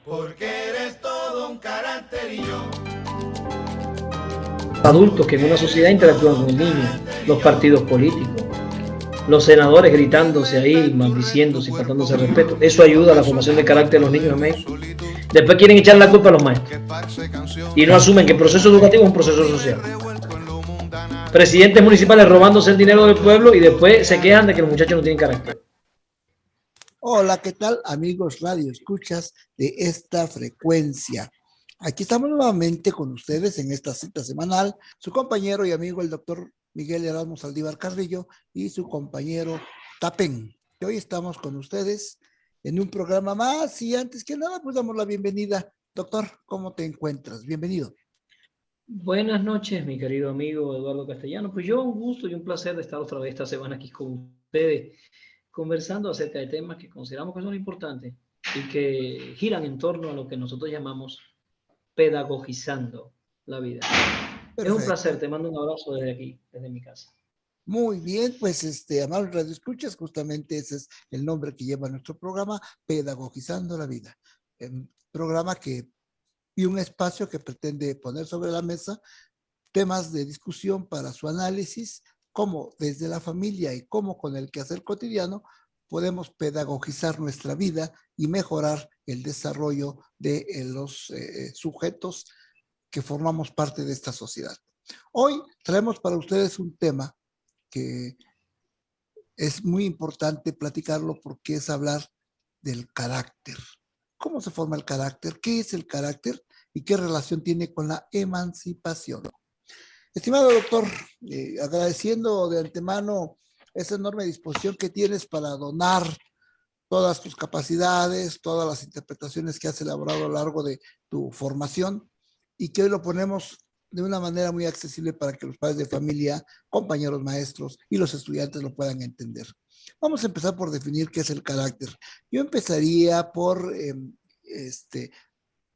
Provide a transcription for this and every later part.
porque eres todo un carácter y yo. Adultos que en una sociedad interactúan con el niño, los partidos políticos, los senadores gritándose ahí, maldiciéndose y faltándose el respeto. Eso ayuda a la formación de carácter de los niños en México. Después quieren echar la culpa a los maestros y no asumen que el proceso educativo es un proceso social. Presidentes municipales robándose el dinero del pueblo y después se quejan de que los muchachos no tienen carácter. Hola, ¿qué tal, amigos radio escuchas de esta frecuencia? Aquí estamos nuevamente con ustedes en esta cita semanal, su compañero y amigo el doctor Miguel Erasmo Saldívar Carrillo y su compañero Tapen, que hoy estamos con ustedes en un programa más. Y antes que nada, pues damos la bienvenida. Doctor, ¿cómo te encuentras? Bienvenido. Buenas noches, mi querido amigo Eduardo Castellano. Pues yo un gusto y un placer de estar otra vez esta semana aquí con ustedes, conversando acerca de temas que consideramos que son importantes y que giran en torno a lo que nosotros llamamos pedagogizando la vida. Perfecto. Es un placer, te mando un abrazo desde aquí, desde mi casa. Muy bien, pues amables Radio Escuchas, justamente ese es el nombre que lleva nuestro programa, Pedagogizando la Vida. Programa y un espacio que pretende poner sobre la mesa temas de discusión para su análisis, cómo desde la familia y cómo con el quehacer cotidiano podemos pedagogizar nuestra vida y mejorar el desarrollo de los sujetos que formamos parte de esta sociedad. Hoy traemos para ustedes un tema que es muy importante platicarlo porque es hablar del carácter. ¿Cómo se forma el carácter? ¿Qué es el carácter? ¿Y qué relación tiene con la emancipación? Estimado doctor, agradeciendo de antemano esa enorme disposición que tienes para donar todas tus capacidades, todas las interpretaciones que has elaborado a lo largo de tu formación y que hoy lo ponemos de una manera muy accesible para que los padres de familia, compañeros maestros y los estudiantes lo puedan entender. Vamos a empezar por definir qué es el carácter. Yo empezaría por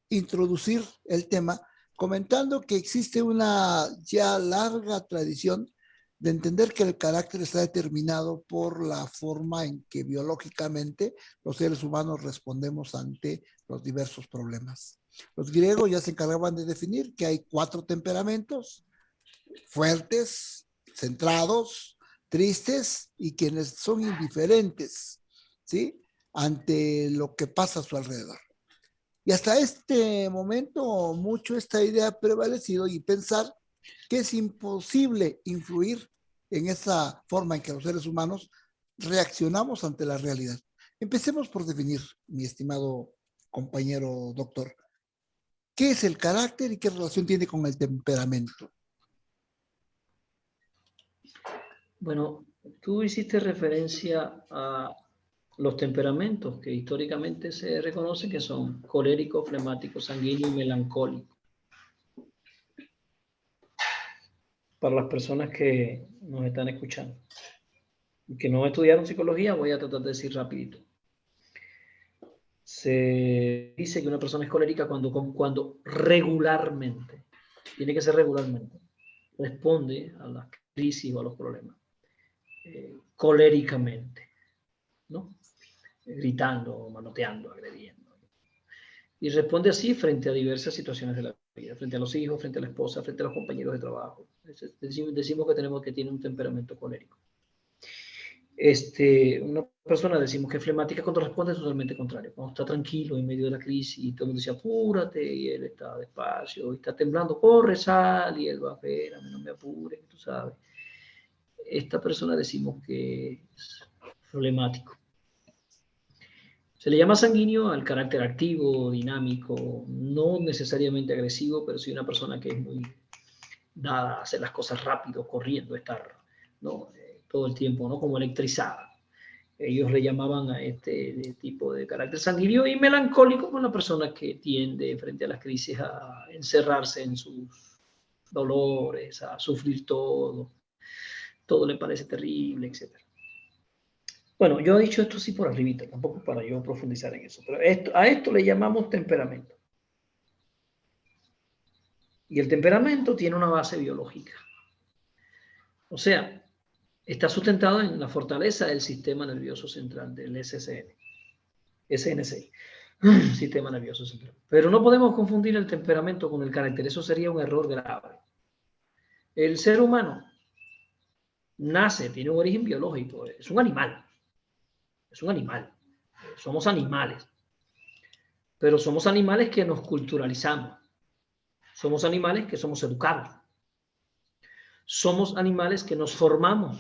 introducir el tema comentando que existe una ya larga tradición de entender que el carácter está determinado por la forma en que biológicamente los seres humanos respondemos ante los diversos problemas. Los griegos ya se encargaban de definir que hay 4 temperamentos: fuertes, centrados, tristes y quienes son indiferentes, ¿sí?, ante lo que pasa a su alrededor. Y hasta este momento mucho esta idea ha prevalecido y pensar que es imposible influir en esa forma en que los seres humanos reaccionamos ante la realidad. Empecemos por definir, mi estimado compañero doctor, ¿qué es el carácter y qué relación tiene con el temperamento? Bueno, tú hiciste referencia a los temperamentos que históricamente se reconoce que son colérico, flemático, sanguíneo y melancólico. Para las personas que nos están escuchando y que no estudiaron psicología, voy a tratar de decir rapidito. Se dice que una persona es colérica cuando regularmente, tiene que ser regularmente, responde a las crisis o a los problemas coléricamente, ¿no? Gritando, manoteando, agrediendo. Y responde así frente a diversas situaciones de la vida, frente a los hijos, frente a la esposa, frente a los compañeros de trabajo. Decimos que tiene un temperamento colérico. Una persona decimos que es flemática cuando responde totalmente contrario. Cuando está tranquilo en medio de la crisis y todo el mundo dice apúrate y él está despacio y está temblando, corre, sal y él va a ver, a mí no me apure, tú sabes. Esta persona decimos que es flemático. Se le llama sanguíneo al carácter activo, dinámico, no necesariamente agresivo, pero sí una persona que es muy dada a hacer las cosas rápido, corriendo, estar, ¿no?, todo el tiempo, ¿no?, como electrizada. Ellos le llamaban a este tipo de carácter sanguíneo, y melancólico con la persona que tiende frente a las crisis a encerrarse en sus dolores, a sufrir todo le parece terrible, etc. Bueno, yo he dicho esto así por arribita, tampoco para yo profundizar en eso, pero a esto le llamamos temperamento. Y el temperamento tiene una base biológica. O sea, está sustentado en la fortaleza del sistema nervioso central, del SNC. sistema nervioso central. Pero no podemos confundir el temperamento con el carácter. Eso sería un error grave. El ser humano nace, tiene un origen biológico, es un animal. Es un animal. Somos animales. Pero somos animales que nos culturalizamos. Somos animales que somos educados. Somos animales que nos formamos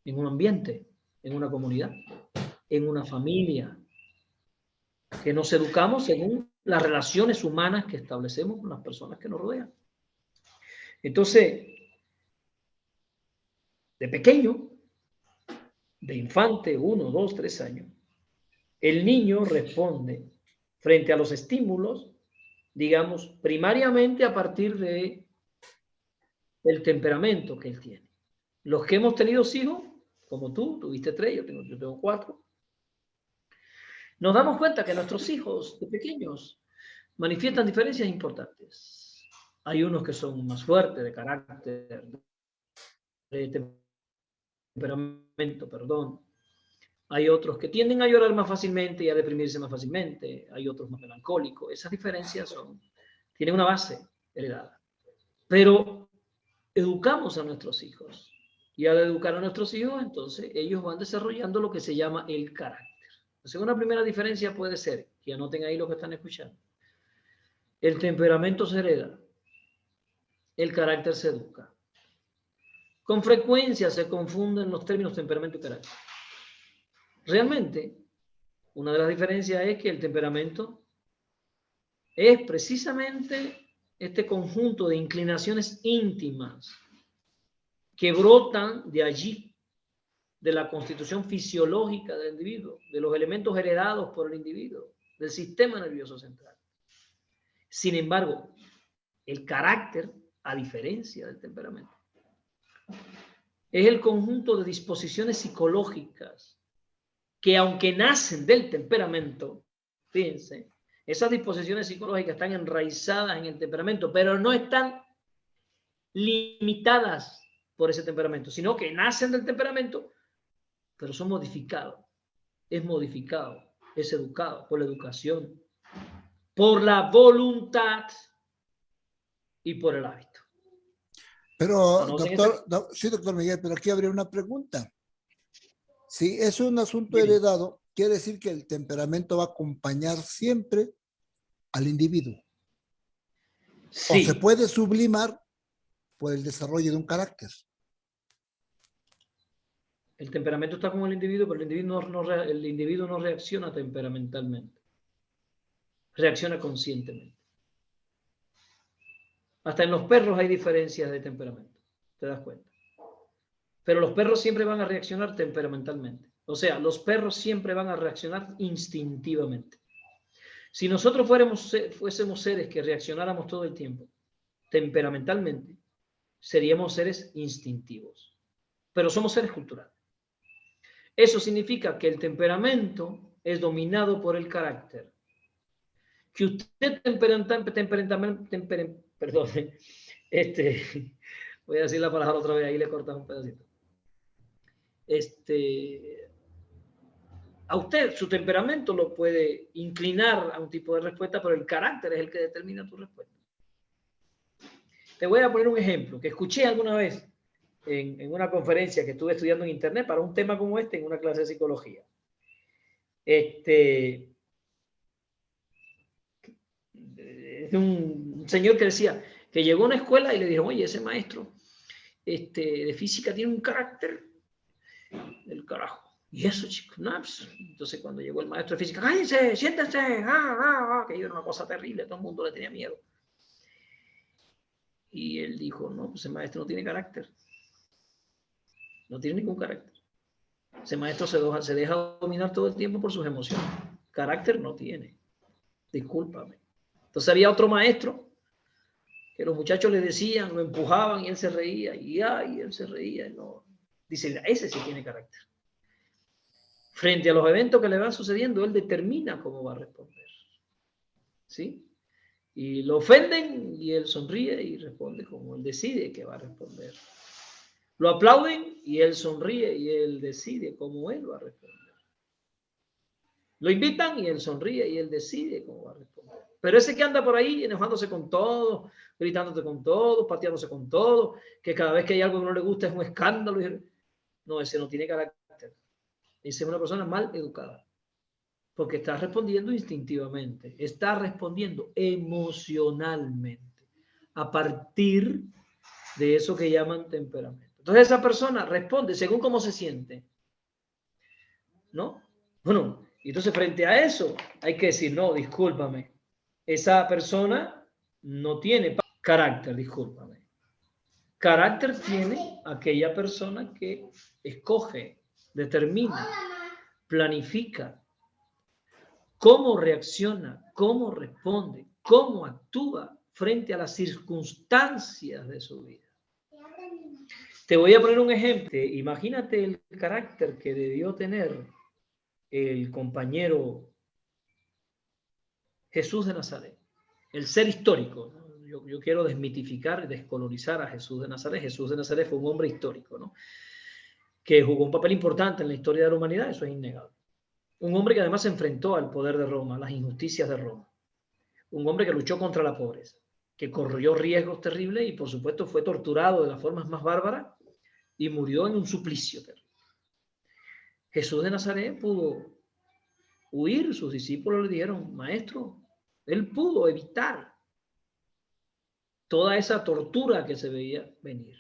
en un ambiente, en una comunidad, en una familia, que nos educamos según las relaciones humanas que establecemos con las personas que nos rodean. Entonces, de pequeño, de infante, 1, 2, 3 años, el niño responde frente a los estímulos, digamos, primariamente a partir de el temperamento que él tiene. Los que hemos tenido hijos, como tú, tuviste 3, yo tengo 4, nos damos cuenta que nuestros hijos de pequeños manifiestan diferencias importantes. Hay unos que son más fuertes de carácter, de temperamento, perdón. Hay otros que tienden a llorar más fácilmente y a deprimirse más fácilmente. Hay otros más melancólicos. Esas diferencias tienen una base heredada. Pero educamos a nuestros hijos. Y al educar a nuestros hijos, entonces ellos van desarrollando lo que se llama el carácter. La segunda primera diferencia puede ser, que anoten ahí lo que están escuchando, el temperamento se hereda, el carácter se educa. Con frecuencia se confunden los términos temperamento y carácter. Realmente, una de las diferencias es que el temperamento es precisamente este conjunto de inclinaciones íntimas que brotan de allí, de la constitución fisiológica del individuo, de los elementos heredados por el individuo, del sistema nervioso central. Sin embargo, el carácter, a diferencia del temperamento, es el conjunto de disposiciones psicológicas que, aunque nacen del temperamento, fíjense, esas disposiciones psicológicas están enraizadas en el temperamento, pero no están limitadas por ese temperamento, sino que nacen del temperamento, pero son modificados. Es modificado, es educado por la educación, por la voluntad y por el hábito. Pero, doctor, sí, doctor Miguel, pero aquí habría una pregunta. Si es un asunto heredado, quiere decir que el temperamento va a acompañar siempre al individuo. Sí. O se puede sublimar por el desarrollo de un carácter. El temperamento está con el individuo, pero el individuo no reacciona temperamentalmente. Reacciona conscientemente. Hasta en los perros hay diferencias de temperamento. ¿Te das cuenta? Pero los perros siempre van a reaccionar temperamentalmente. O sea, los perros siempre van a reaccionar instintivamente. Si nosotros fuésemos seres que reaccionáramos todo el tiempo temperamentalmente, seríamos seres instintivos. Pero somos seres culturales. Eso significa que el temperamento es dominado por el carácter. Que usted voy a decir la palabra otra vez, ahí le cortas un pedacito. A usted, su temperamento lo puede inclinar a un tipo de respuesta, pero el carácter es el que determina tu respuesta. Te voy a poner un ejemplo que escuché alguna vez en una conferencia que estuve estudiando en internet para un tema como este en una clase de psicología. Es un señor que decía que llegó a una escuela y le dijeron, oye, ese maestro de física tiene un carácter del carajo. Y eso, chicos, no, pues. Entonces cuando llegó el maestro de física, cállense, siéntense, que era una cosa terrible, todo el mundo le tenía miedo. Y él dijo, no, pues ese maestro no tiene carácter. No tiene ningún carácter. Ese maestro se deja dominar todo el tiempo por sus emociones. Carácter no tiene. Discúlpame. Entonces había otro maestro que los muchachos le decían, lo empujaban y él se reía. Y él se reía. No. Dice, ese sí tiene carácter. Frente a los eventos que le van sucediendo, él determina cómo va a responder. ¿Sí? Y lo ofenden y él sonríe y responde como él decide que va a responder. Lo aplauden y él sonríe y él decide cómo él va a responder. Lo invitan y él sonríe y él decide cómo va a responder. Pero ese que anda por ahí enojándose con todo, gritándote con todo, pateándose con todo, que cada vez que hay algo que no le gusta es un escándalo. No, ese no tiene carácter. Ese es una persona mal educada. Porque está respondiendo instintivamente, está respondiendo emocionalmente, a partir de eso que llaman temperamento. Entonces esa persona responde según cómo se siente, ¿no? Bueno, y entonces frente a eso hay que decir, no, discúlpame, esa persona no tiene carácter, discúlpame. Carácter tiene aquella persona que escoge, determina, planifica, cómo reacciona, cómo responde, cómo actúa frente a las circunstancias de su vida. Te voy a poner un ejemplo. Imagínate el carácter que debió tener el compañero Jesús de Nazaret, el ser histórico, ¿no? Yo quiero desmitificar y descolonizar a Jesús de Nazaret. Jesús de Nazaret fue un hombre histórico, ¿no? Que jugó un papel importante en la historia de la humanidad, eso es innegable. Un hombre que además se enfrentó al poder de Roma, a las injusticias de Roma. Un hombre que luchó contra la pobreza, que corrió riesgos terribles y por supuesto fue torturado de las formas más bárbaras y murió en un suplicio terrible. Jesús de Nazaret pudo huir, sus discípulos le dijeron, maestro, él pudo evitar toda esa tortura que se veía venir.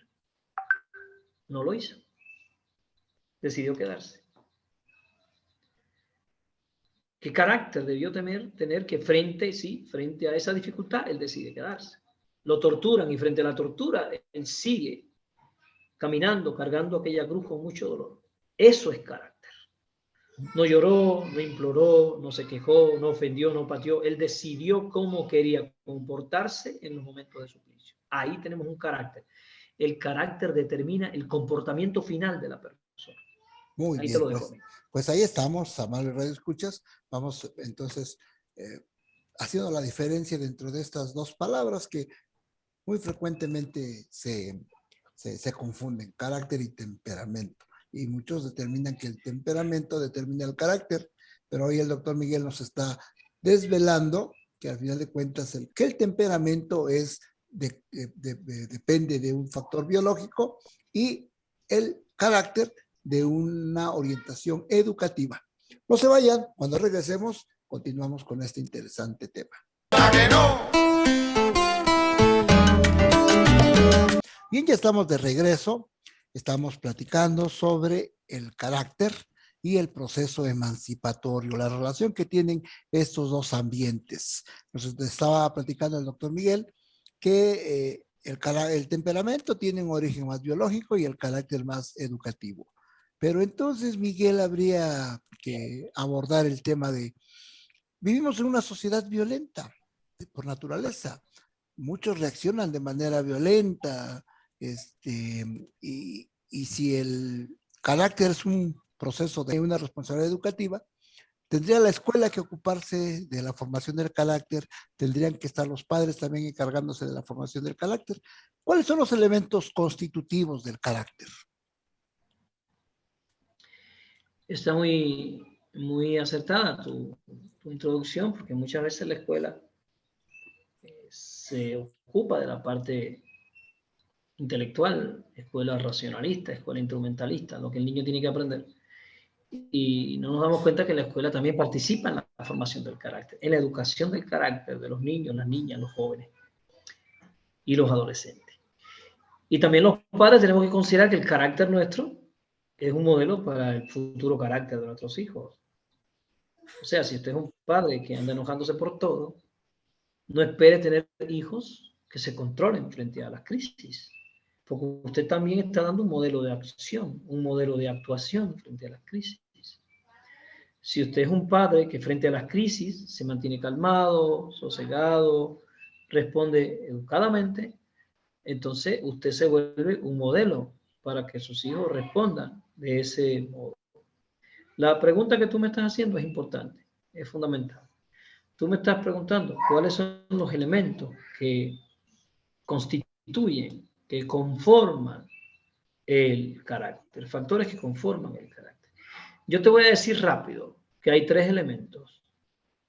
No lo hizo. Decidió quedarse. ¿Qué carácter debió tener que frente a esa dificultad, él decide quedarse? Lo torturan y frente a la tortura, él sigue caminando, cargando aquella cruz con mucho dolor. Eso es carácter. No lloró, no imploró, no se quejó, no ofendió, no pateó. Él decidió cómo quería comportarse en los momentos de suplicio. Ahí tenemos un carácter. El carácter determina el comportamiento final de la persona. Muy ahí bien, te lo dejo. pues ahí estamos, amables radioescuchas. Vamos entonces haciendo la diferencia dentro de estas dos palabras que muy frecuentemente se confunden, carácter y temperamento. Y muchos determinan que el temperamento determina el carácter, pero hoy el doctor Miguel nos está desvelando que al final de cuentas que el temperamento depende de un factor biológico y el carácter de una orientación educativa. No se vayan, cuando regresemos continuamos con este interesante tema. Bien, ya estamos de regreso. Estamos platicando sobre el carácter y el proceso emancipatorio, la relación que tienen estos dos ambientes. Nos estaba platicando el doctor Miguel que el temperamento tiene un origen más biológico y el carácter más educativo. Pero entonces, Miguel, habría que abordar el tema de, vivimos en una sociedad violenta por naturaleza. Muchos reaccionan de manera violenta, y si el carácter es un proceso de una responsabilidad educativa, tendría la escuela que ocuparse de la formación del carácter, tendrían que estar los padres también encargándose de la formación del carácter. ¿Cuáles son los elementos constitutivos del carácter? Está muy, muy acertada tu introducción, porque muchas veces la escuela se ocupa de la parte intelectual, escuela racionalista, escuela instrumentalista, lo que el niño tiene que aprender. Y no nos damos cuenta que la escuela también participa en la formación del carácter, en la educación del carácter de los niños, las niñas, los jóvenes y los adolescentes. Y también los padres tenemos que considerar que el carácter nuestro es un modelo para el futuro carácter de nuestros hijos. O sea, si usted es un padre que anda enojándose por todo, no espere tener hijos que se controlen frente a las crisis, porque usted también está dando un modelo de acción, un modelo de actuación frente a las crisis. Si usted es un padre que frente a las crisis se mantiene calmado, sosegado, responde educadamente, entonces usted se vuelve un modelo para que sus hijos respondan de ese modo. La pregunta que tú me estás haciendo es importante, es fundamental. Tú me estás preguntando cuáles son los elementos que constituyen, que conforman el carácter, factores que conforman el carácter. Yo te voy a decir rápido que hay tres elementos: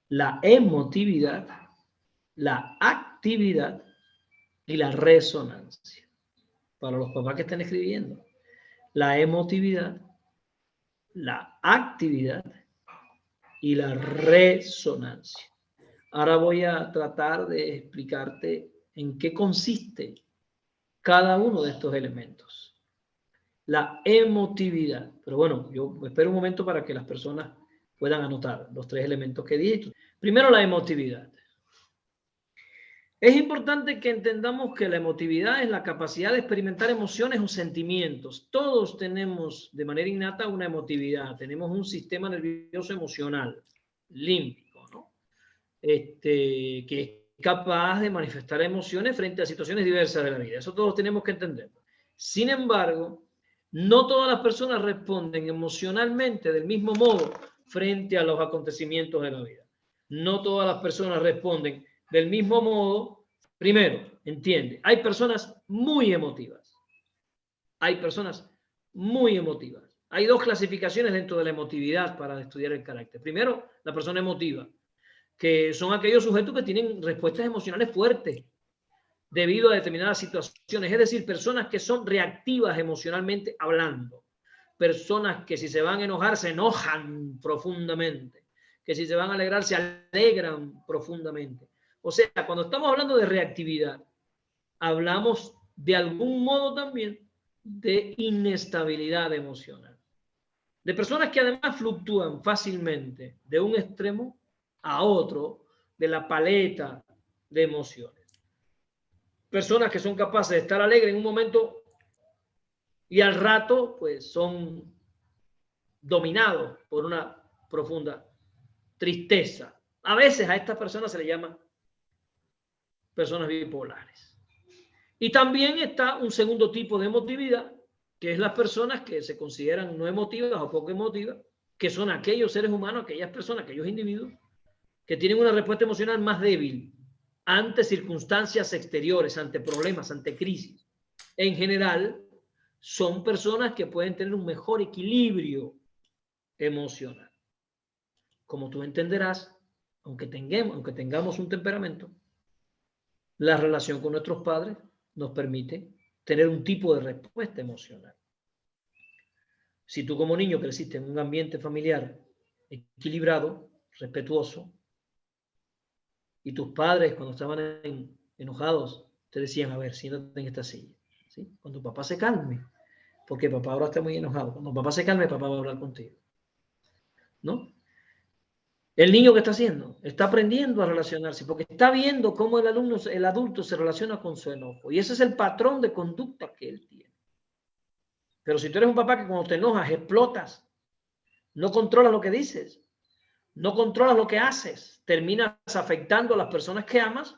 la emotividad, la actividad y la resonancia. Para los papás que están escribiendo, la emotividad, la actividad y la resonancia. Ahora voy a tratar de explicarte en qué consiste cada uno de estos elementos. La emotividad. Pero bueno, yo espero un momento para que las personas puedan anotar los tres elementos que dije. Primero, la emotividad. Es importante que entendamos que la emotividad es la capacidad de experimentar emociones o sentimientos. Todos tenemos de manera innata una emotividad. Tenemos un sistema nervioso emocional, límbico, ¿no? Que es capaz de manifestar emociones frente a situaciones diversas de la vida. Eso todos tenemos que entender. Sin embargo, no todas las personas responden emocionalmente del mismo modo frente a los acontecimientos de la vida. No todas las personas responden del mismo modo. Primero, entiende, hay personas muy emotivas. Hay personas muy emotivas. Hay dos clasificaciones dentro de la emotividad para estudiar el carácter. Primero, la persona emotiva, que son aquellos sujetos que tienen respuestas emocionales fuertes debido a determinadas situaciones, es decir, personas que son reactivas emocionalmente hablando, personas que si se van a enojar se enojan profundamente, que si se van a alegrar se alegran profundamente. O sea, cuando estamos hablando de reactividad, hablamos de algún modo también de inestabilidad emocional, de personas que además fluctúan fácilmente de un extremo a otro de la paleta de emociones. Personas que son capaces de estar alegres en un momento y al rato pues son dominados por una profunda tristeza. A veces a estas personas se les llama personas bipolares. Y también está un segundo tipo de emotividad, que es las personas que se consideran no emotivas o poco emotivas, que son aquellos seres humanos, aquellas personas, aquellos individuos que tienen una respuesta emocional más débil ante circunstancias exteriores, ante problemas, ante crisis. En general, son personas que pueden tener un mejor equilibrio emocional. Como tú entenderás, aunque tengamos un temperamento, la relación con nuestros padres nos permite tener un tipo de respuesta emocional. Si tú como niño creciste en un ambiente familiar equilibrado, respetuoso, y tus padres cuando estaban enojados te decían, a ver, siéntate en esta silla, ¿sí? Cuando papá se calme, porque papá ahora está muy enojado, cuando papá se calme, papá va a hablar contigo, ¿no? El niño, ¿qué está haciendo? Está aprendiendo a relacionarse, porque está viendo cómo el adulto se relaciona con su enojo, y ese es el patrón de conducta que él tiene. Pero si tú eres un papá que cuando te enojas explotas, no controlas lo que dices, no controlas lo que haces, terminas afectando a las personas que amas,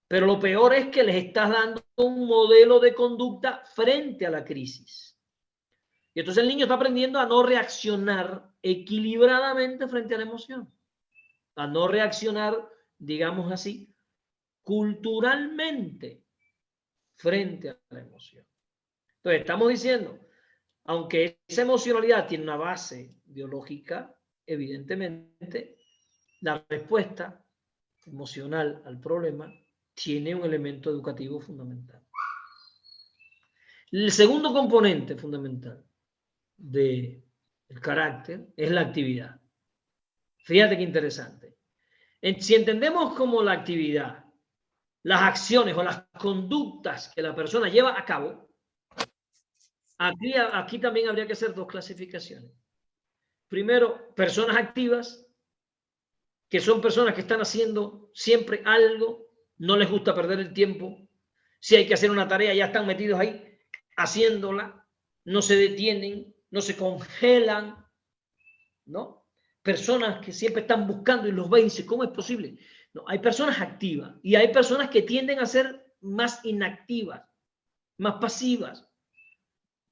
pero lo peor es que les estás dando un modelo de conducta frente a la crisis. Y entonces el niño está aprendiendo a no reaccionar equilibradamente frente a la emoción, a no reaccionar, digamos así, culturalmente frente a la emoción. Entonces estamos diciendo, aunque esa emocionalidad tiene una base biológica, evidentemente la respuesta emocional al problema tiene un elemento educativo fundamental. El segundo componente fundamental del carácter es la actividad. Fíjate qué interesante. Si entendemos como la actividad, las acciones o las conductas que la persona lleva a cabo, aquí también habría que hacer dos clasificaciones. Primero, personas activas, que son personas que están haciendo siempre algo, no les gusta perder el tiempo. Si hay que hacer una tarea, ya están metidos ahí haciéndola, no se detienen, no se congelan, ¿no? Personas que siempre están buscando y los ven y dicen, ¿cómo es posible? No, hay personas activas y hay personas que tienden a ser más inactivas, más pasivas,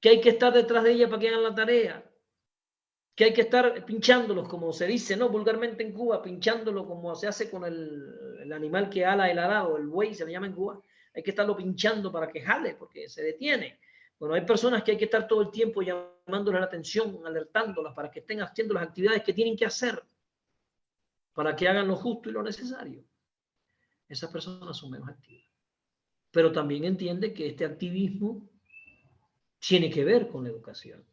que hay que estar detrás de ellas para que hagan la tarea, que hay que estar pinchándolos, como se dice, ¿no? Vulgarmente en Cuba, pinchándolo como se hace con el animal que ala el arado, el buey se le llama en Cuba. Hay que estarlo pinchando para que jale, porque se detiene. Bueno, hay personas que hay que estar todo el tiempo llamándoles la atención, alertándolas para que estén haciendo las actividades que tienen que hacer. para que hagan lo justo y lo necesario. Esas personas son menos activas. Pero también entiende que este activismo tiene que ver con la educación.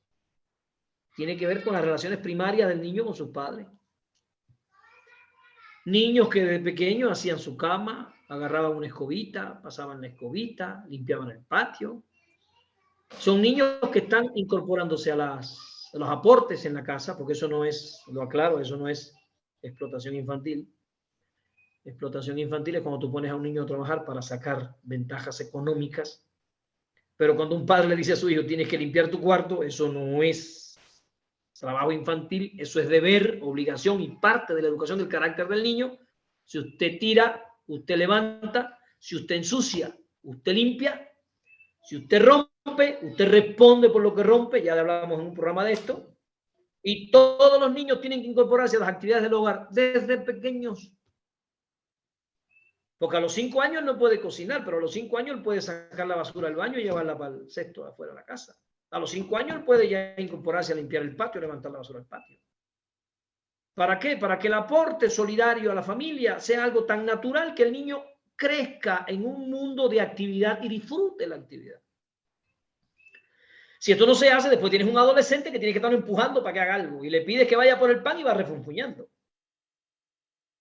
Tiene que ver con las relaciones primarias del niño con sus padres. Niños que de pequeños hacían su cama, agarraban una escobita, pasaban la escobita, limpiaban el patio. Son niños que están incorporándose a los aportes en la casa, porque eso no es, lo aclaro, eso no es explotación infantil. Explotación infantil es cuando tú pones a un niño a trabajar para sacar ventajas económicas. Pero cuando un padre le dice a su hijo, tienes que limpiar tu cuarto, eso no es trabajo infantil, eso es deber, obligación y parte de la educación del carácter del niño. Si usted tira, usted levanta. Si usted ensucia, usted limpia. Si usted rompe, usted responde por lo que rompe. Ya hablamos en un programa de esto. Y todos los niños tienen que incorporarse a las actividades del hogar desde pequeños. Porque a los 5 años no puede cocinar, pero a los 5 años él puede sacar la basura del baño y llevarla para el cesto de afuera de la casa. A los 5 años él puede ya incorporarse a limpiar el patio y levantar la basura del patio. ¿Para qué? Para que el aporte solidario a la familia sea algo tan natural que el niño crezca en un mundo de actividad y disfrute la actividad. Si esto no se hace, después tienes un adolescente que tiene que estar empujando para que haga algo y le pides que vaya por el pan y va refunfuñando.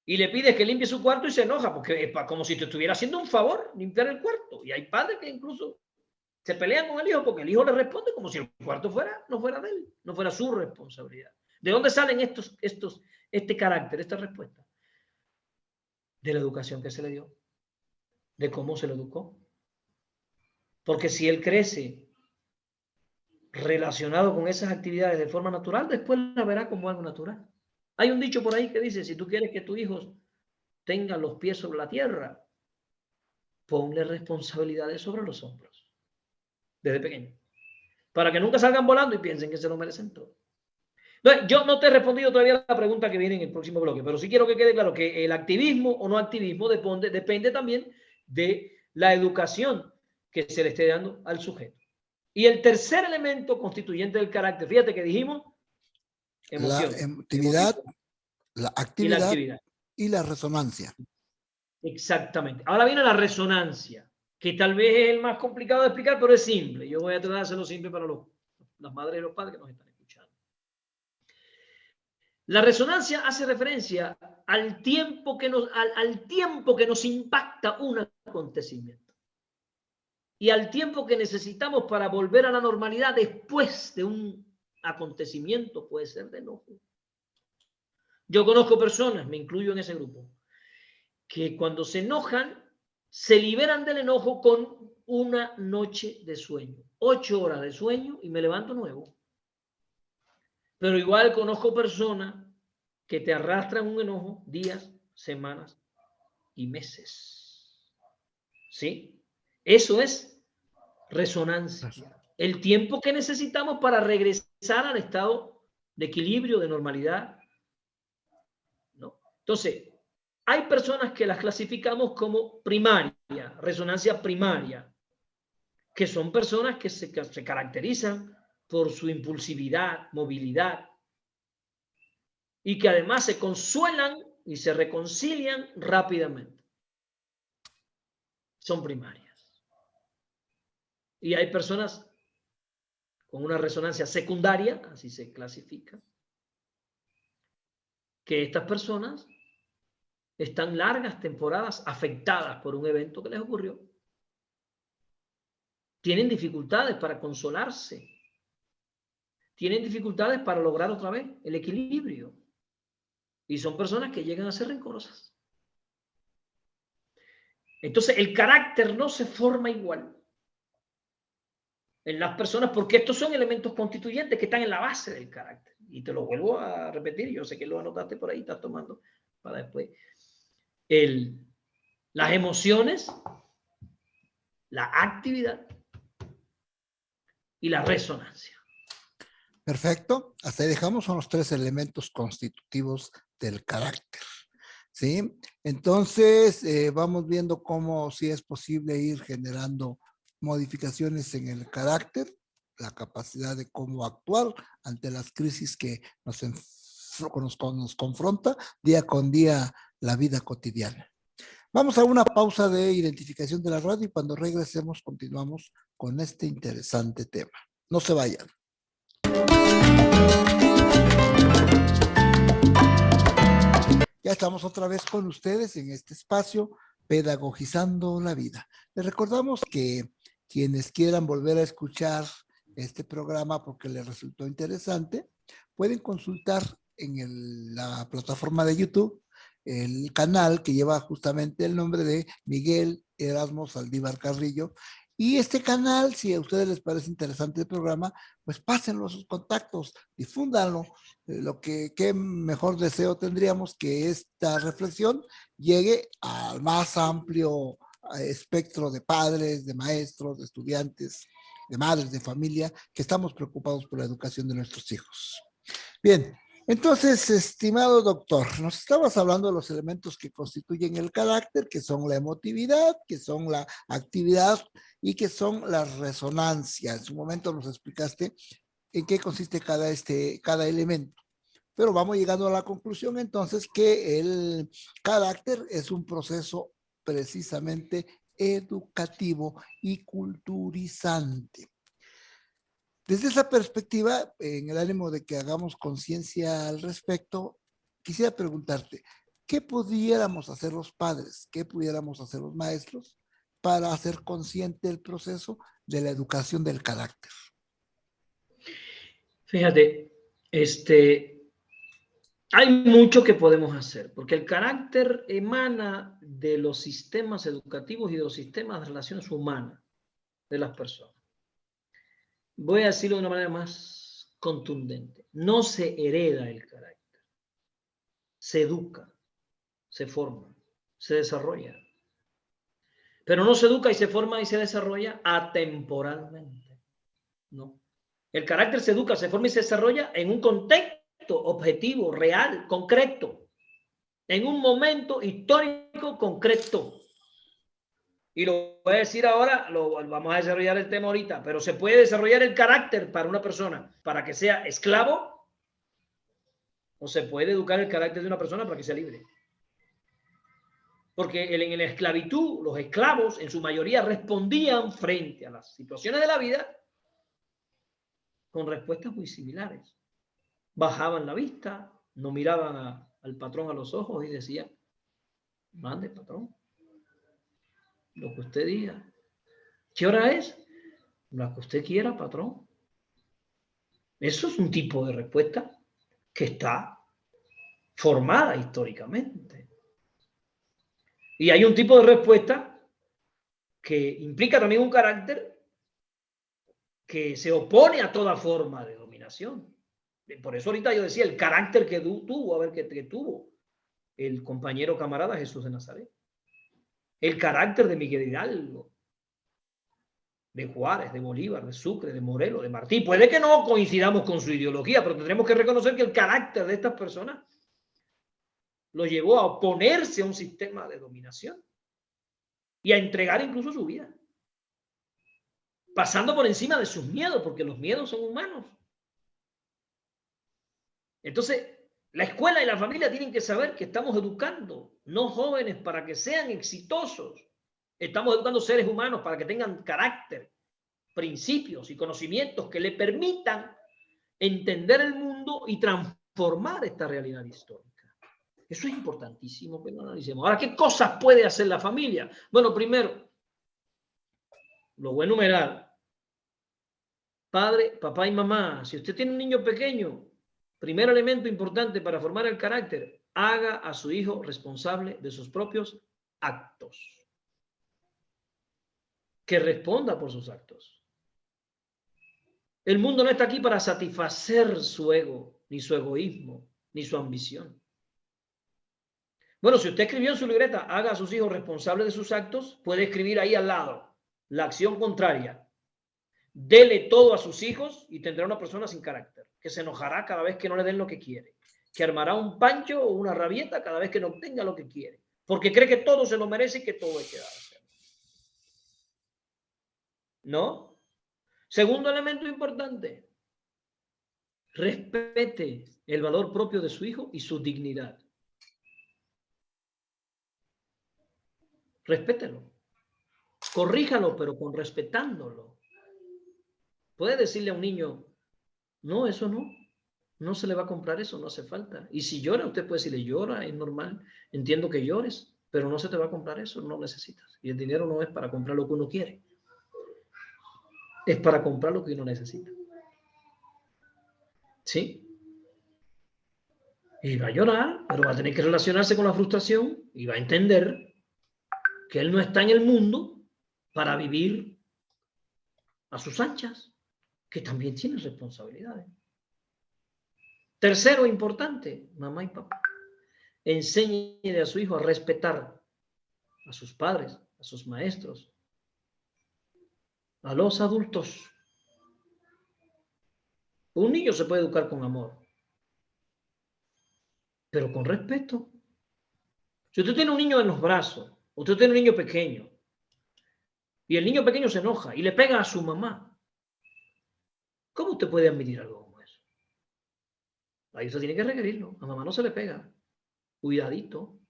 Y le pides que limpie su cuarto y se enoja porque es como si te estuviera haciendo un favor limpiar el cuarto. Y hay padres que incluso se pelean con el hijo porque el hijo le responde como si el cuarto no fuera de él, no fuera su responsabilidad. ¿De dónde salen este carácter, esta respuesta? De la educación que se le dio, de cómo se lo educó. Porque si él crece relacionado con esas actividades de forma natural, después la verá como algo natural. Hay un dicho por ahí que dice, si tú quieres que tus hijos tengan los pies sobre la tierra, ponle responsabilidades sobre los hombros, desde pequeño, para que nunca salgan volando y piensen que se lo merecen todo. No, yo no te he respondido todavía a la pregunta que viene en el próximo bloque, pero sí quiero que quede claro que el activismo o no activismo depende también de la educación que se le esté dando al sujeto. Y el tercer elemento constituyente del carácter, fíjate que dijimos emoción, la actividad, la actividad y la resonancia. Exactamente. Ahora viene la resonancia, que tal vez es el más complicado de explicar, pero es simple. Yo voy a tratar de hacerlo simple para las madres y los padres que nos están escuchando. La resonancia hace referencia al tiempo que nos impacta un acontecimiento y al tiempo que necesitamos para volver a la normalidad después de un acontecimiento, puede ser de enojo. Yo conozco personas, me incluyo en ese grupo, que cuando se enojan, se liberan del enojo con una noche de sueño, 8 horas de sueño y me levanto nuevo. Pero igual conozco personas que te arrastran un enojo días, semanas y meses. ¿Sí? Eso es resonancia. El tiempo que necesitamos para regresar al estado de equilibrio, de normalidad. ¿No? Entonces, hay personas que las clasificamos como primaria, resonancia primaria, que son personas que se caracterizan por su impulsividad, movilidad, y que además se consuelan y se reconcilian rápidamente. Son primarias. Y hay personas con una resonancia secundaria, así se clasifica, que estas personas están largas temporadas afectadas por un evento que les ocurrió. Tienen dificultades para consolarse. Tienen dificultades para lograr otra vez el equilibrio. Y son personas que llegan a ser rencorosas. Entonces, el carácter no se forma igual en las personas porque estos son elementos constituyentes que están en la base del carácter. Y te lo vuelvo a repetir, yo sé que lo anotaste por ahí, estás tomando para después. Las emociones, la actividad y la resonancia. Perfecto. Hasta ahí dejamos, son los 3 elementos constitutivos del carácter. ¿Sí? Entonces, vamos viendo cómo si es posible ir generando modificaciones en el carácter, la capacidad de cómo actuar ante las crisis que nos nos confronta día con día la vida cotidiana. Vamos a una pausa de identificación de la radio y cuando regresemos continuamos con este interesante tema. No se vayan. Ya estamos otra vez con ustedes en este espacio, Pedagogizando la Vida. Les recordamos que quienes quieran volver a escuchar este programa porque les resultó interesante, pueden consultar en la plataforma de YouTube el canal que lleva justamente el nombre de Miguel Erasmo Saldívar Carrillo. Y este canal, si a ustedes les parece interesante el programa, pues pásenlo a sus contactos, difúndanlo. Qué mejor deseo tendríamos que esta reflexión llegue al más amplio espectro de padres, de maestros, de estudiantes, de madres de familia, que estamos preocupados por la educación de nuestros hijos. Bien, entonces, estimado doctor, nos estabas hablando de los elementos que constituyen el carácter, que son la emotividad, que son la actividad y que son la resonancia. En su momento nos explicaste en qué consiste cada elemento. Pero vamos llegando a la conclusión entonces que el carácter es un proceso precisamente educativo y culturizante. Desde esa perspectiva, en el ánimo de que hagamos conciencia al respecto, quisiera preguntarte, ¿qué pudiéramos hacer los padres, qué pudiéramos hacer los maestros para hacer consciente el proceso de la educación del carácter? Fíjate, hay mucho que podemos hacer, porque el carácter emana de los sistemas educativos y de los sistemas de relaciones humanas de las personas. Voy a decirlo de una manera más contundente. No se hereda el carácter, se educa, se forma, se desarrolla. Pero no se educa y se forma y se desarrolla atemporalmente. No. El carácter se educa, se forma y se desarrolla en un contexto objetivo, real, concreto, en un momento histórico concreto. Y lo voy a decir ahora, vamos a desarrollar el tema ahorita, pero se puede desarrollar el carácter para una persona para que sea esclavo, o se puede educar el carácter de una persona para que sea libre. Porque en la esclavitud, los esclavos en su mayoría respondían frente a las situaciones de la vida con respuestas muy similares. Bajaban la vista, no miraban al patrón a los ojos y decían, mande patrón, lo que usted diga. ¿Qué hora es? La que usted quiera, patrón. Eso es un tipo de respuesta que está formada históricamente. Y hay un tipo de respuesta que implica también un carácter que se opone a toda forma de dominación. Por eso ahorita yo decía el carácter que tuvo, a ver, que tuvo el compañero camarada Jesús de Nazaret. El carácter de Miguel Hidalgo, de Juárez, de Bolívar, de Sucre, de Morelos, de Martí. Puede que no coincidamos con su ideología, pero tendremos que reconocer que el carácter de estas personas lo llevó a oponerse a un sistema de dominación y a entregar incluso su vida, pasando por encima de sus miedos, porque los miedos son humanos. Entonces, la escuela y la familia tienen que saber que estamos educando, no jóvenes para que sean exitosos. Estamos educando seres humanos para que tengan carácter, principios y conocimientos que le permitan entender el mundo y transformar esta realidad histórica. Eso es importantísimo que lo analicemos. Ahora, ¿qué cosas puede hacer la familia? Bueno, primero, lo voy a enumerar. Padre, papá y mamá, si usted tiene un niño pequeño, primer elemento importante para formar el carácter, haga a su hijo responsable de sus propios actos. Que responda por sus actos. El mundo no está aquí para satisfacer su ego, ni su egoísmo, ni su ambición. Bueno, si usted escribió en su libreta, haga a sus hijos responsables de sus actos, puede escribir ahí al lado la acción contraria. Dele todo a sus hijos y tendrá una persona sin carácter, que se enojará cada vez que no le den lo que quiere, que armará un pancho o una rabieta cada vez que no obtenga lo que quiere, porque cree que todo se lo merece y que todo hay que darse. ¿No? Segundo elemento importante, respete el valor propio de su hijo y su dignidad. Respételo. Corríjalo, pero con respetándolo. Puede decirle a un niño, no, eso no. No se le va a comprar eso, no hace falta. Y si llora, usted puede decirle, llora, es normal. Entiendo que llores, pero no se te va a comprar eso, no necesitas. Y el dinero no es para comprar lo que uno quiere. Es para comprar lo que uno necesita. ¿Sí? Y va a llorar, pero va a tener que relacionarse con la frustración y va a entender que él no está en el mundo para vivir a sus anchas, que también tiene responsabilidades. Tercero importante, mamá y papá. Enséñele a su hijo a respetar a sus padres, a sus maestros, a los adultos. Un niño se puede educar con amor, pero con respeto. Si usted tiene un niño en los brazos, usted tiene un niño pequeño, y el niño pequeño se enoja y le pega a su mamá, ¿cómo usted puede admitir algo como eso? Ahí usted tiene que requerirlo. A mamá no se le pega. Cuidadito.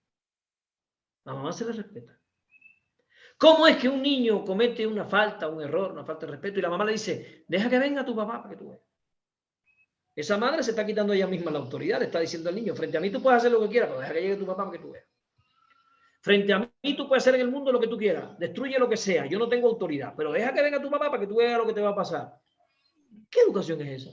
A mamá se le respeta. ¿Cómo es que un niño comete una falta, un error, una falta de respeto y la mamá le dice, deja que venga tu papá para que tú veas? Esa madre se está quitando ella misma la autoridad, le está diciendo al niño, frente a mí tú puedes hacer lo que quieras, pero deja que llegue tu papá para que tú veas. Frente a mí tú puedes hacer en el mundo lo que tú quieras, destruye lo que sea, yo no tengo autoridad, pero deja que venga tu papá para que tú veas lo que te va a pasar. ¿Qué educación es esa?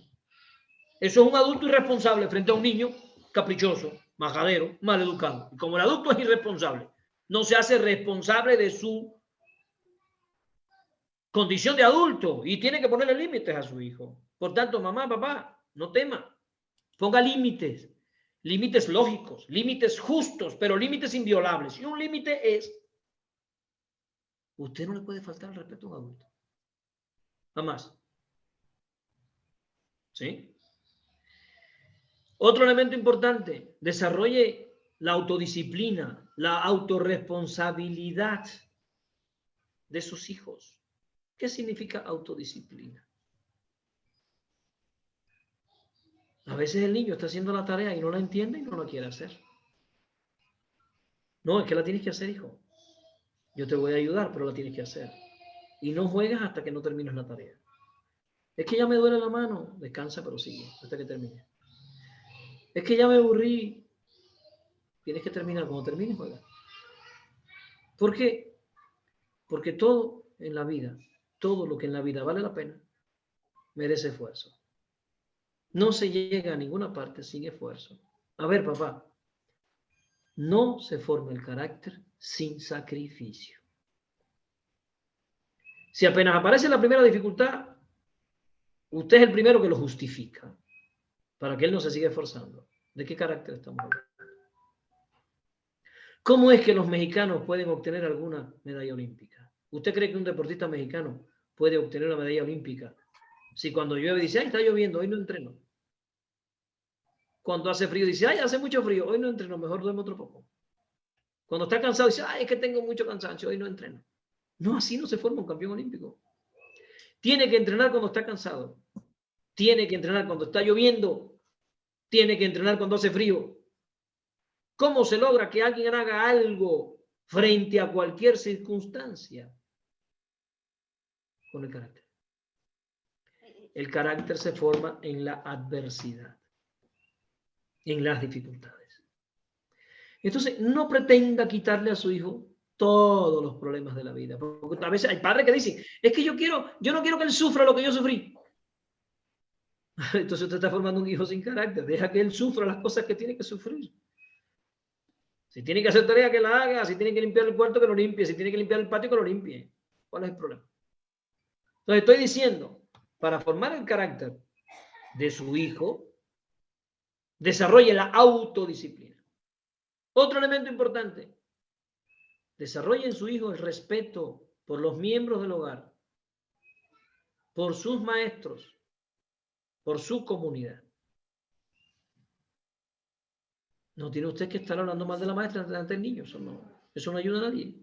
Eso es un adulto irresponsable frente a un niño caprichoso, majadero, mal educado. Y como el adulto es irresponsable, no se hace responsable de su condición de adulto y tiene que ponerle límites a su hijo. Por tanto, mamá, papá, no tema. Ponga límites, límites lógicos, límites justos, pero límites inviolables. Y un límite es, usted no le puede faltar el respeto a un adulto. Jamás. ¿Sí? Otro elemento importante, desarrolle la autodisciplina, la autorresponsabilidad de sus hijos. ¿Qué significa autodisciplina? A veces el niño está haciendo la tarea y no la entiende y no la quiere hacer. No, es que la tienes que hacer, hijo. Yo te voy a ayudar, pero la tienes que hacer. Y no juegas hasta que no termines la tarea. Es que ya me duele la mano. Descansa, pero sigue hasta que termine. Es que ya me aburrí. Tienes que terminar. Cuando termines, juega. ¿Por qué? Porque todo en la vida, todo lo que en la vida vale la pena, merece esfuerzo. No se llega a ninguna parte sin esfuerzo. A ver, papá, no se forma el carácter sin sacrificio. Si apenas aparece la primera dificultad, usted es el primero que lo justifica para que él no se siga esforzando. ¿De qué carácter estamos hablando? ¿Cómo es que los mexicanos pueden obtener alguna medalla olímpica? ¿Usted cree que un deportista mexicano puede obtener una medalla olímpica si cuando llueve dice, ay, está lloviendo, hoy no entreno? Cuando hace frío dice, ay, hace mucho frío, hoy no entreno, mejor duermo otro poco. Cuando está cansado dice, ay, es que tengo mucho cansancio, hoy no entreno. No, así no se forma un campeón olímpico. Tiene que entrenar cuando está cansado. Tiene que entrenar cuando está lloviendo. Tiene que entrenar cuando hace frío. ¿Cómo se logra que alguien haga algo frente a cualquier circunstancia? Con el carácter. El carácter se forma en la adversidad, en las dificultades. Entonces, no pretenda quitarle a su hijo todos los problemas de la vida. Porque a veces hay padres que dicen, es que yo no quiero que él sufra lo que yo sufrí. Entonces usted está formando un hijo sin carácter. Deja que él sufra las cosas que tiene que sufrir. Si tiene que hacer tarea, que la haga. Si tiene que limpiar el cuarto, que lo limpie. Si tiene que limpiar el patio, que lo limpie. ¿Cuál es el problema? Entonces estoy diciendo, para formar el carácter de su hijo, desarrolle la autodisciplina. Otro elemento importante, desarrolle en su hijo el respeto por los miembros del hogar, por sus maestros, por su comunidad. No tiene usted que estar hablando mal de la maestra delante del niño. Eso no ayuda a nadie.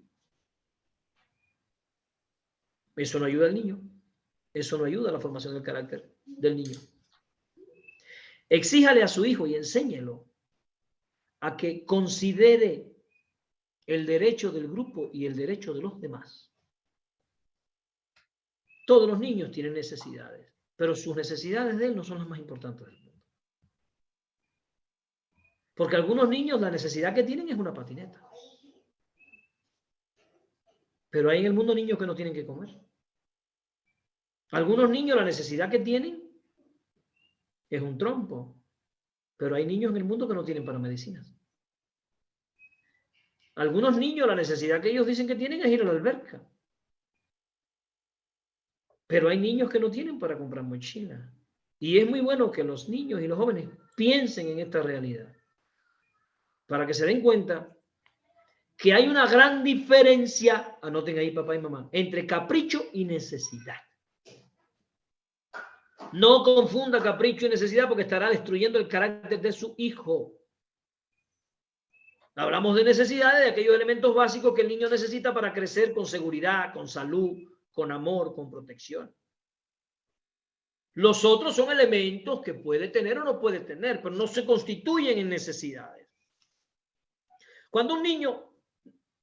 Eso no ayuda al niño. Eso no ayuda a la formación del carácter del niño. Exíjale a su hijo y enséñelo a que considere el derecho del grupo y el derecho de los demás. Todos los niños tienen necesidades, pero sus necesidades de él no son las más importantes del mundo. Porque algunos niños la necesidad que tienen es una patineta. Pero hay en el mundo niños que no tienen que comer. Algunos niños la necesidad que tienen es un trompo. Pero hay niños en el mundo que no tienen para medicinas. Algunos niños la necesidad que ellos dicen que tienen es ir a la alberca. Pero hay niños que no tienen para comprar mochila. Y es muy bueno que los niños y los jóvenes piensen en esta realidad. Para que se den cuenta que hay una gran diferencia, anoten ahí papá y mamá, entre capricho y necesidad. No confunda capricho y necesidad porque estará destruyendo el carácter de su hijo. Hablamos de necesidades, de aquellos elementos básicos que el niño necesita para crecer con seguridad, con salud, con amor, con protección. Los otros son elementos que puede tener o no puede tener, pero no se constituyen en necesidades. Cuando un niño,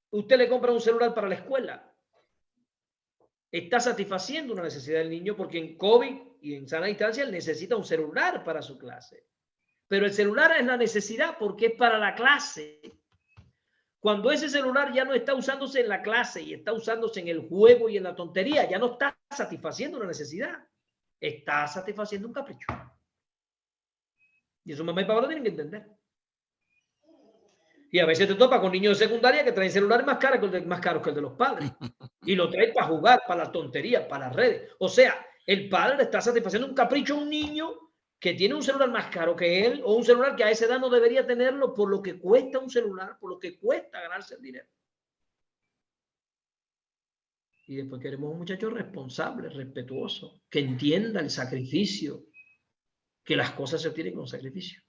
usted le compra un celular para la escuela, está satisfaciendo una necesidad del niño porque en COVID y en sana distancia él necesita un celular para su clase. Pero el celular es la necesidad porque es para la clase. Cuando ese celular ya no está usándose en la clase y está usándose en el juego y en la tontería, ya no está satisfaciendo una necesidad, está satisfaciendo un capricho. Y eso mamá y papá lo tienen que entender. Y a veces te topa con niños de secundaria que traen celulares más caros que el de los padres. Y lo traen para jugar, para la tontería, para las redes. O sea, el padre le está satisfaciendo un capricho a un niño que tiene un celular más caro que él o un celular que a esa edad no debería tenerlo por lo que cuesta un celular, por lo que cuesta ganarse el dinero. Y después queremos un muchacho responsable, respetuoso, que entienda el sacrificio, que las cosas se obtienen con sacrificio.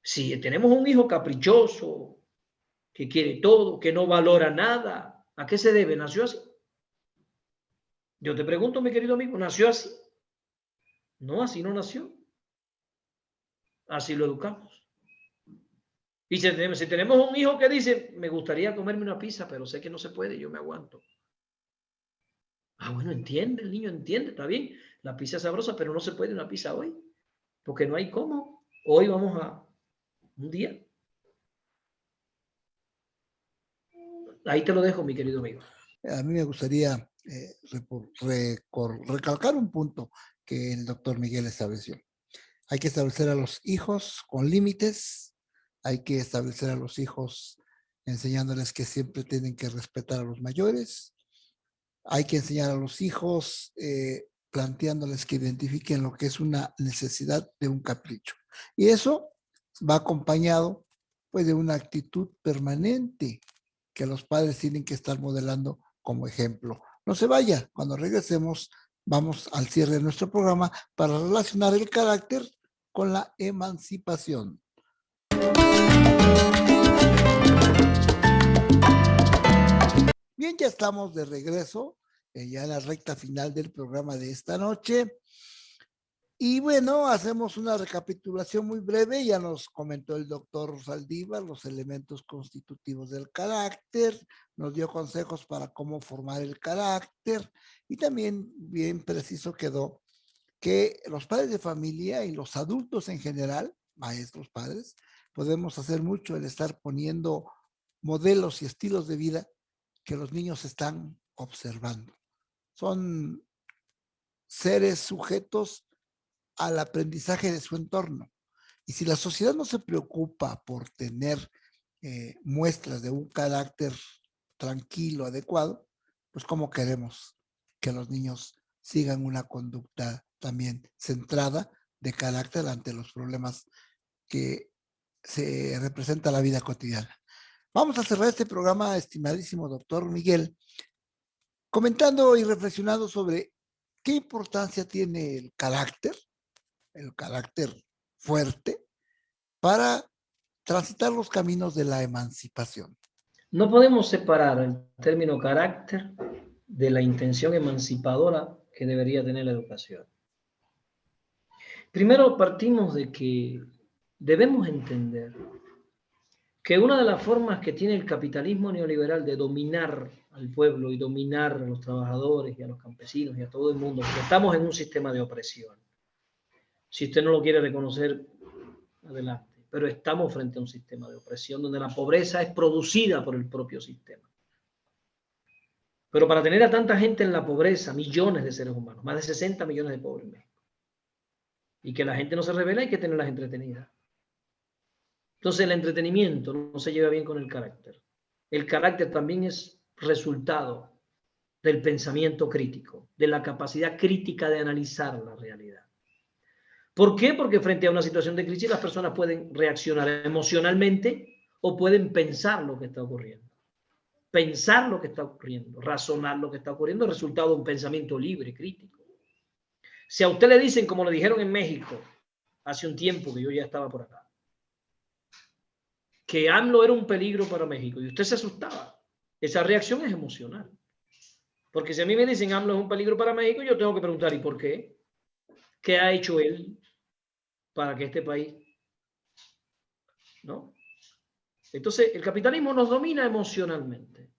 Si tenemos un hijo caprichoso, que quiere todo, que no valora nada, ¿a qué se debe? ¿Nació así? Yo te pregunto, mi querido amigo, ¿nació así? No, así no nació. Así lo educamos. Y si tenemos un hijo que dice, me gustaría comerme una pizza, pero sé que no se puede, yo me aguanto. Ah, bueno, entiende, el niño entiende, está bien. La pizza es sabrosa, pero no se puede una pizza hoy, porque no hay cómo. Hoy vamos a un día. Ahí te lo dejo, mi querido amigo. A mí me gustaría recalcar un punto que el doctor Miguel estableció. Hay que establecer a los hijos con límites, hay que establecer a los hijos enseñándoles que siempre tienen que respetar a los mayores, hay que enseñar a los hijos planteándoles que identifiquen lo que es una necesidad de un capricho. Y eso va acompañado pues de una actitud permanente que los padres tienen que estar modelando como ejemplo. No se vaya, cuando regresemos vamos al cierre de nuestro programa para relacionar el carácter con la emancipación. Bien, ya estamos de regreso, ya en la recta final del programa de esta noche. Y bueno, hacemos una recapitulación muy breve. Ya nos comentó el doctor Saldívar los elementos constitutivos del carácter, nos dio consejos para cómo formar el carácter y también bien preciso quedó que los padres de familia y los adultos en general, maestros, padres, podemos hacer mucho en estar poniendo modelos y estilos de vida que los niños están observando. Son seres sujetos al aprendizaje de su entorno. Y si la sociedad no se preocupa por tener muestras de un carácter tranquilo, adecuado, pues ¿cómo queremos que los niños sigan una conducta también centrada de carácter ante los problemas que se representa la vida cotidiana? Vamos a cerrar este programa, estimadísimo doctor Miguel, comentando y reflexionando sobre qué importancia tiene el carácter fuerte para transitar los caminos de la emancipación. No podemos separar el término carácter de la intención emancipadora que debería tener la educación. Primero partimos de que debemos entender que una de las formas que tiene el capitalismo neoliberal de dominar al pueblo y dominar a los trabajadores y a los campesinos y a todo el mundo, porque estamos en un sistema de opresión. Si usted no lo quiere reconocer, adelante. Pero estamos frente a un sistema de opresión donde la pobreza es producida por el propio sistema. Pero para tener a tanta gente en la pobreza, millones de seres humanos, más de 60 millones de pobres en México, y que la gente no se revela, hay que tenerlas entretenidas. Entonces el entretenimiento no se lleva bien con el carácter. El carácter también es resultado del pensamiento crítico, de la capacidad crítica de analizar la realidad. ¿Por qué? Porque frente a una situación de crisis las personas pueden reaccionar emocionalmente o pueden pensar lo que está ocurriendo. Pensar lo que está ocurriendo, razonar lo que está ocurriendo, es resultado de un pensamiento libre, crítico. Si a usted le dicen, como le dijeron en México, hace un tiempo que yo ya estaba por acá, que AMLO era un peligro para México y usted se asustaba, esa reacción es emocional. Porque si a mí me dicen AMLO es un peligro para México, yo tengo que preguntar, ¿y por qué? ¿Qué ha hecho él para que este país? ¿No? Entonces, el capitalismo nos domina emocionalmente,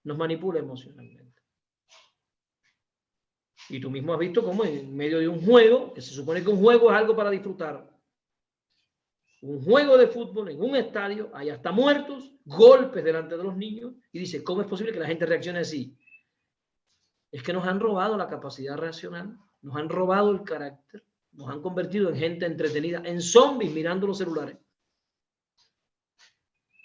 nos manipula emocionalmente. Y tú mismo has visto cómo en medio de un juego, que se supone que un juego es algo para disfrutar, un juego de fútbol en un estadio, hay hasta muertos, golpes delante de los niños, y dice, ¿cómo es posible que la gente reaccione así? Es que nos han robado la capacidad racional, nos han robado el carácter, nos han convertido en gente entretenida, en zombies mirando los celulares.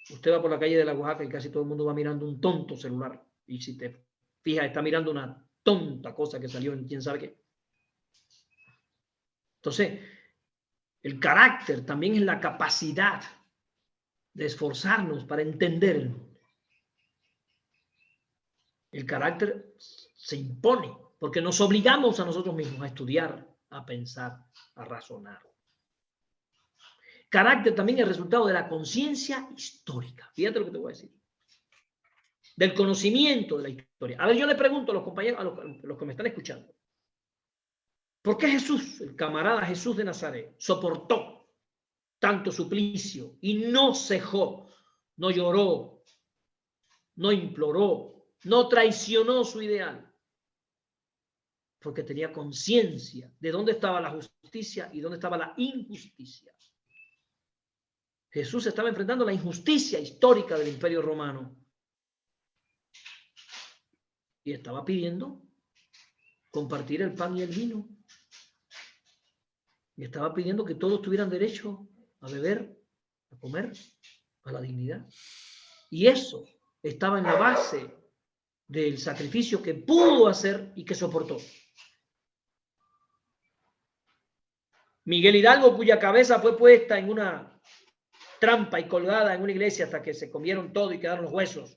Usted va por la calle de la Oaxaca y casi todo el mundo va mirando un tonto celular. Y si te fijas, está mirando una tonta cosa que salió en quién sabe qué. Entonces, el carácter también es la capacidad de esforzarnos para entender el mundo. El carácter se impone porque nos obligamos a nosotros mismos a estudiar, a pensar, a razonar. Carácter también es el resultado de la conciencia histórica. Fíjate lo que te voy a decir. Del conocimiento de la historia. A ver, yo le pregunto a los compañeros, a los que me están escuchando, ¿por qué Jesús, el camarada Jesús de Nazaret, soportó tanto suplicio y no cejó, no lloró, no imploró, no traicionó su ideal? Porque tenía conciencia de dónde estaba la justicia y dónde estaba la injusticia. Jesús estaba enfrentando la injusticia histórica del Imperio Romano y estaba pidiendo compartir el pan y el vino. Y estaba pidiendo que todos tuvieran derecho a beber, a comer, a la dignidad. Y eso estaba en la base del sacrificio que pudo hacer y que soportó. Miguel Hidalgo, cuya cabeza fue puesta en una trampa y colgada en una iglesia hasta que se comieron todo y quedaron los huesos.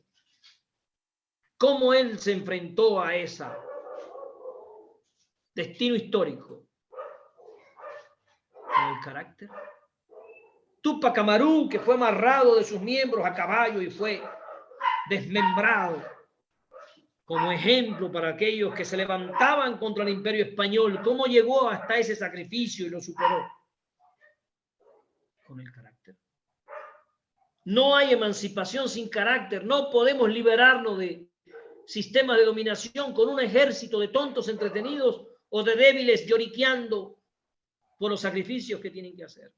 ¿Cómo él se enfrentó a ese destino histórico? Con el carácter. Túpac Amaru, que fue amarrado de sus miembros a caballo y fue desmembrado como ejemplo para aquellos que se levantaban contra el imperio español. ¿Cómo llegó hasta ese sacrificio y lo superó? Con el carácter. No hay emancipación sin carácter. No podemos liberarnos de sistemas de dominación con un ejército de tontos entretenidos o de débiles lloriqueando por los sacrificios que tienen que hacer.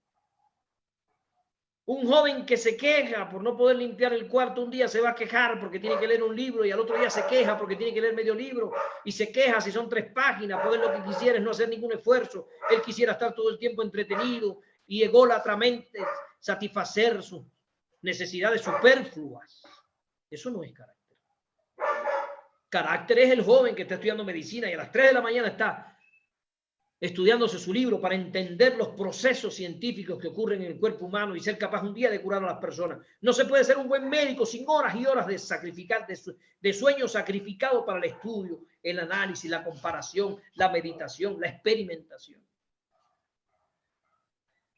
Un joven que se queja por no poder limpiar el cuarto un día se va a quejar porque tiene que leer un libro y al otro día se queja porque tiene que leer medio libro y se queja si son 3 páginas, porque lo que quisiera es no hacer ningún esfuerzo. Él quisiera estar todo el tiempo entretenido y ególatramente satisfacer sus necesidades superfluas. Eso no es carácter. Carácter es el joven que está estudiando medicina y a las 3 de la mañana está estudiándose su libro para entender los procesos científicos que ocurren en el cuerpo humano y ser capaz un día de curar a las personas. No se puede ser un buen médico sin horas y horas de sacrificar, de sueño sacrificado para el estudio, el análisis, la comparación, la meditación, la experimentación.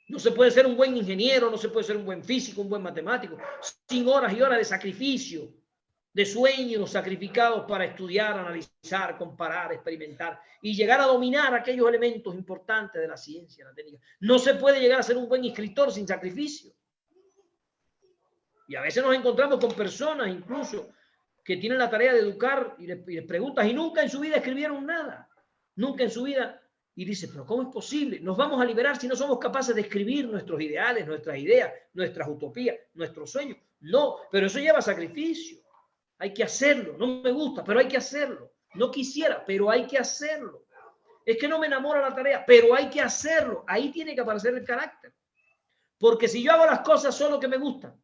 No se puede ser un buen ingeniero, no se puede ser un buen físico, un buen matemático, sin horas y horas de sacrificio de sueños sacrificados para estudiar, analizar, comparar, experimentar y llegar a dominar aquellos elementos importantes de la ciencia, la técnica. No se puede llegar a ser un buen escritor sin sacrificio. Y a veces nos encontramos con personas incluso que tienen la tarea de educar y les preguntas y nunca en su vida escribieron nada. Nunca en su vida. Y dice, pero ¿cómo es posible? Nos vamos a liberar si no somos capaces de escribir nuestros ideales, nuestras ideas, nuestras utopías, nuestros sueños. No, pero eso lleva sacrificio. Hay que hacerlo. No me gusta, pero hay que hacerlo. No quisiera, pero hay que hacerlo. Es que no me enamora la tarea, pero hay que hacerlo. Ahí tiene que aparecer el carácter. Porque si yo hago las cosas solo que me gustan,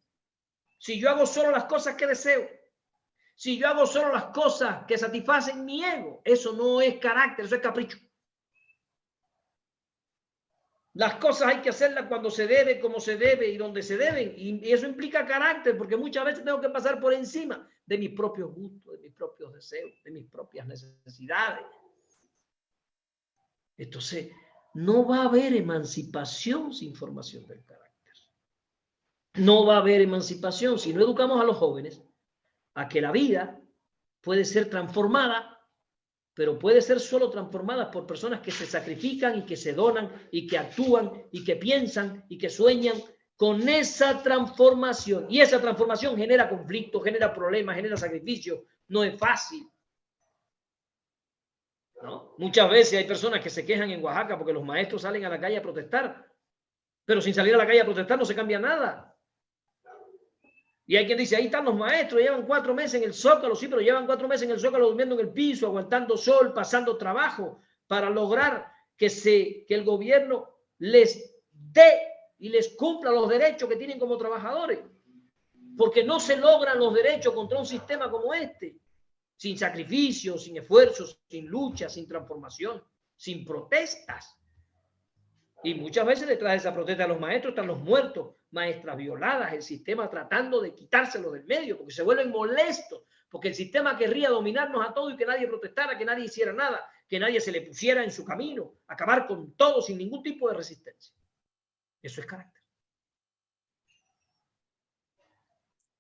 si yo hago solo las cosas que deseo, si yo hago solo las cosas que satisfacen mi ego, eso no es carácter, eso es capricho. Las cosas hay que hacerlas cuando se debe, como se debe y donde se deben. Y eso implica carácter, porque muchas veces tengo que pasar por encima de mis propios gustos, de mis propios deseos, de mis propias necesidades. Entonces, no va a haber emancipación sin formación del carácter. No va a haber emancipación si no educamos a los jóvenes a que la vida puede ser transformada, pero puede ser solo transformada por personas que se sacrifican y que se donan y que actúan y que piensan y que sueñan con esa transformación. Y esa transformación genera conflictos, genera problemas, genera sacrificios. No es fácil, ¿no? Muchas veces hay personas que se quejan en Oaxaca porque los maestros salen a la calle a protestar, pero sin salir a la calle a protestar no se cambia nada. Y hay quien dice, ahí están los maestros, llevan 4 meses en el Zócalo, sí, pero llevan 4 meses en el Zócalo durmiendo en el piso, aguantando sol, pasando trabajo, para lograr que el gobierno les dé y les cumpla los derechos que tienen como trabajadores. Porque no se logran los derechos contra un sistema como este, sin sacrificio, sin esfuerzos, sin lucha, sin transformación, sin protestas. Y muchas veces detrás de esa protesta de los maestros están los muertos, maestras violadas, el sistema tratando de quitárselo del medio, porque se vuelven molestos, porque el sistema querría dominarnos a todos y que nadie protestara, que nadie hiciera nada, que nadie se le pusiera en su camino, acabar con todo sin ningún tipo de resistencia. Eso es carácter.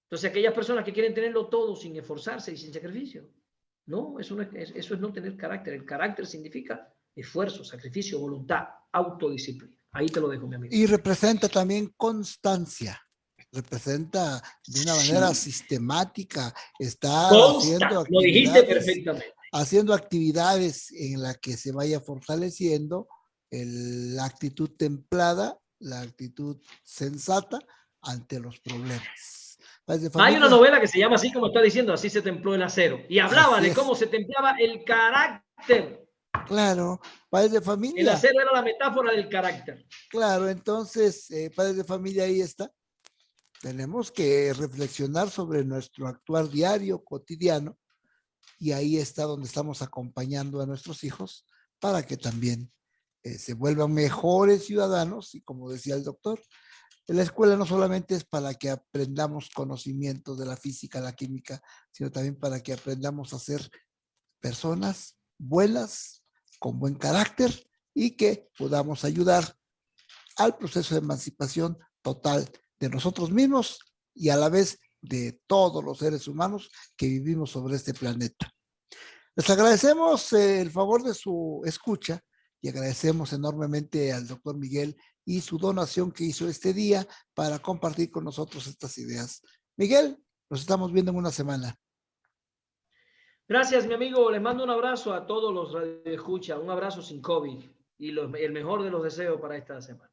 Entonces, aquellas personas que quieren tenerlo todo sin esforzarse y sin sacrificio, no, eso es no tener carácter. El carácter significa esfuerzo, sacrificio, voluntad, autodisciplina. Ahí te lo dejo, mi amigo. Y representa también constancia. Representa de una manera sistemática. Está haciendo actividades en las que se vaya fortaleciendo la actitud templada, la actitud sensata ante los problemas. Hay una novela que se llama así como está diciendo, Así se templó el acero. Y hablaba de cómo se templaba el carácter. Claro, padres de familia. El acero era la metáfora del carácter. Claro, entonces, padres de familia, ahí está. Tenemos que reflexionar sobre nuestro actuar diario, cotidiano, y ahí está donde estamos acompañando a nuestros hijos para que también se vuelvan mejores ciudadanos. Y como decía el doctor, la escuela no solamente es para que aprendamos conocimientos de la física, la química, sino también para que aprendamos a ser personas buenas, con buen carácter y que podamos ayudar al proceso de emancipación total de nosotros mismos y a la vez de todos los seres humanos que vivimos sobre este planeta. Les agradecemos el favor de su escucha y agradecemos enormemente al doctor Miguel y su donación que hizo este día para compartir con nosotros estas ideas. Miguel, nos estamos viendo en una semana. Gracias, mi amigo. Les mando un abrazo a todos los radioescuchas, un abrazo sin COVID y el mejor de los deseos para esta semana.